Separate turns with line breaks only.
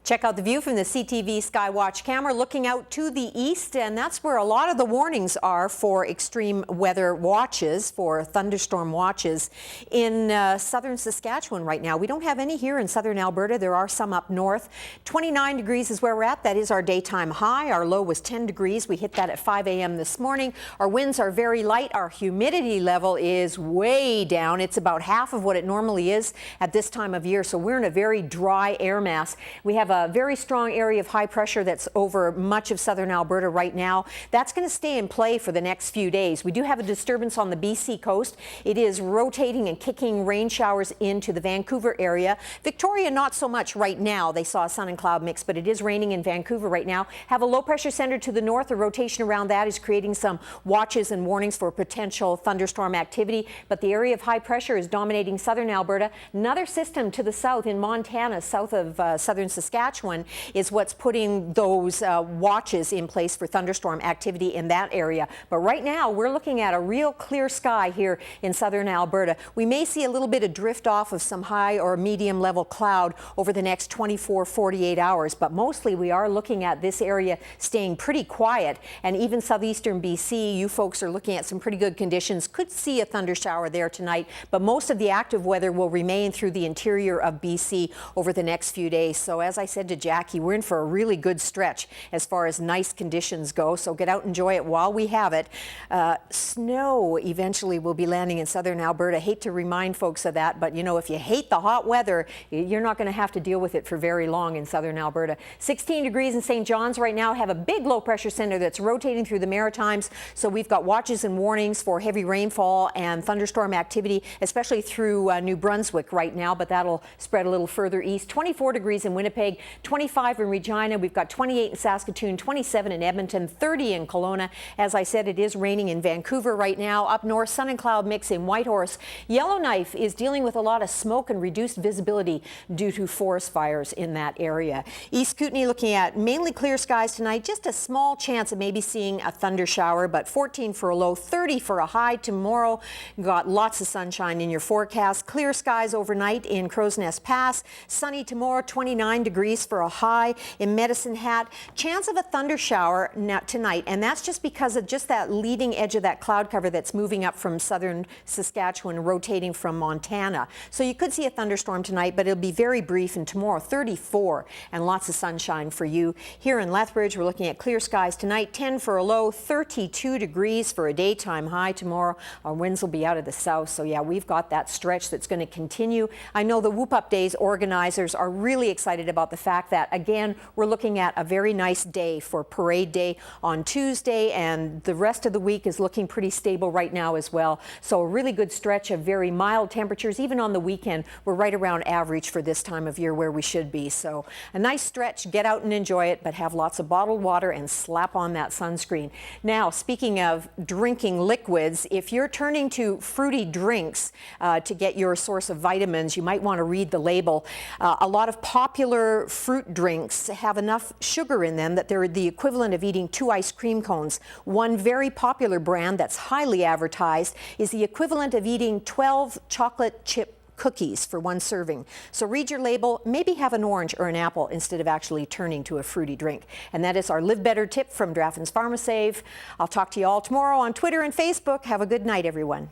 Check out the view from the CTV Skywatch camera looking out to the east, and that's where a lot of the warnings are for extreme weather watches, for thunderstorm watches in southern Saskatchewan right now. We don't have any here in southern Alberta. There are some up north. 29 degrees is where we're at. That is our daytime high. Our low was 10 degrees. We hit that at 5 a.m. this morning. Our winds are very light. Our humidity level is way down. It's about half of what it normally is at this time of year, so we're in a very dry air mass. We have a very strong area of high pressure that's over much of southern Alberta right now. That's going to stay in play for the next few days. We do have a disturbance on the BC coast. It is rotating and kicking rain showers into the Vancouver area. Victoria, not so much right now. They saw a sun and cloud mix, but it is raining in Vancouver right now. Have a low pressure center to the north. The rotation around that is creating some watches and warnings for potential thunderstorm activity, but the area of high pressure is dominating southern Alberta. Another system to the south in Montana, south of southern Saskatchewan, is what's putting those watches in place for thunderstorm activity in that area. But right now, we're looking at a real clear sky here in southern Alberta. We may see a little bit of drift off of some high or medium level cloud over the next 24-48 hours, but mostly we are looking at this area staying pretty quiet. And even southeastern BC, you folks are looking at some pretty good conditions. Could see a thunder shower there tonight, but most of the active weather will remain through the interior of BC over the next few days. So as I said to Jackie, we're in for a really good stretch as far as nice conditions go, so get out and enjoy it while we have it. Snow eventually will be landing in southern Alberta. Hate to remind folks of that, but you know, if you hate the hot weather, you're not going to have to deal with it for very long in southern Alberta. 16 degrees in St. John's right now. Have a big low pressure center that's rotating through the Maritimes, so we've got watches and warnings for heavy rainfall and thunderstorm activity, especially through New Brunswick right now, but that'll spread a little further east. 24 degrees in Winnipeg, 25 in Regina. We've got 28 in Saskatoon, 27 in Edmonton, 30 in Kelowna. As I said, it is raining in Vancouver right now. Up north, sun and cloud mix in Whitehorse. Yellowknife is dealing with a lot of smoke and reduced visibility due to forest fires in that area. East Kootenay looking at mainly clear skies tonight. Just a small chance of maybe seeing a thunder shower, but 14 for a low, 30 for a high tomorrow. Got lots of sunshine in your forecast. Clear skies overnight in Crow's Nest Pass. Sunny tomorrow, 29 degrees for a high in Medicine Hat. Chance of a thunder shower tonight, and that's just because of just that leading edge of that cloud cover that's moving up from southern Saskatchewan, rotating from Montana. So you could see a thunderstorm tonight, but it'll be very brief, and tomorrow 34 and lots of sunshine for you. Here in Lethbridge, we're looking at clear skies tonight, 10 for a low, 32 degrees for a daytime high tomorrow. Our winds will be out of the south, so yeah, we've got that stretch that's going to continue. I know the Whoop Up Days organizers are really excited about the fact that, again, we're looking at a very nice day for Parade Day on Tuesday, and the rest of the week is looking pretty stable right now as well. So a really good stretch of very mild temperatures. Even on the weekend, we're right around average for this time of year where we should be. So a nice stretch. Get out and enjoy it, but have lots of bottled water and slap on that sunscreen. Now, speaking of drinking liquids, if you're turning to fruity drinks to get your source of vitamins, you might want to read the label. A lot of popular fruit drinks have enough sugar in them that they're the equivalent of eating 2 ice cream cones. One very popular brand that's highly advertised is the equivalent of eating 12 chocolate chip cookies for one serving. So read your label, maybe have an orange or an apple instead of actually turning to a fruity drink. And that is our Live Better tip from Draffen's Pharmasave. I'll talk to you all tomorrow on Twitter and Facebook. Have a good night, everyone.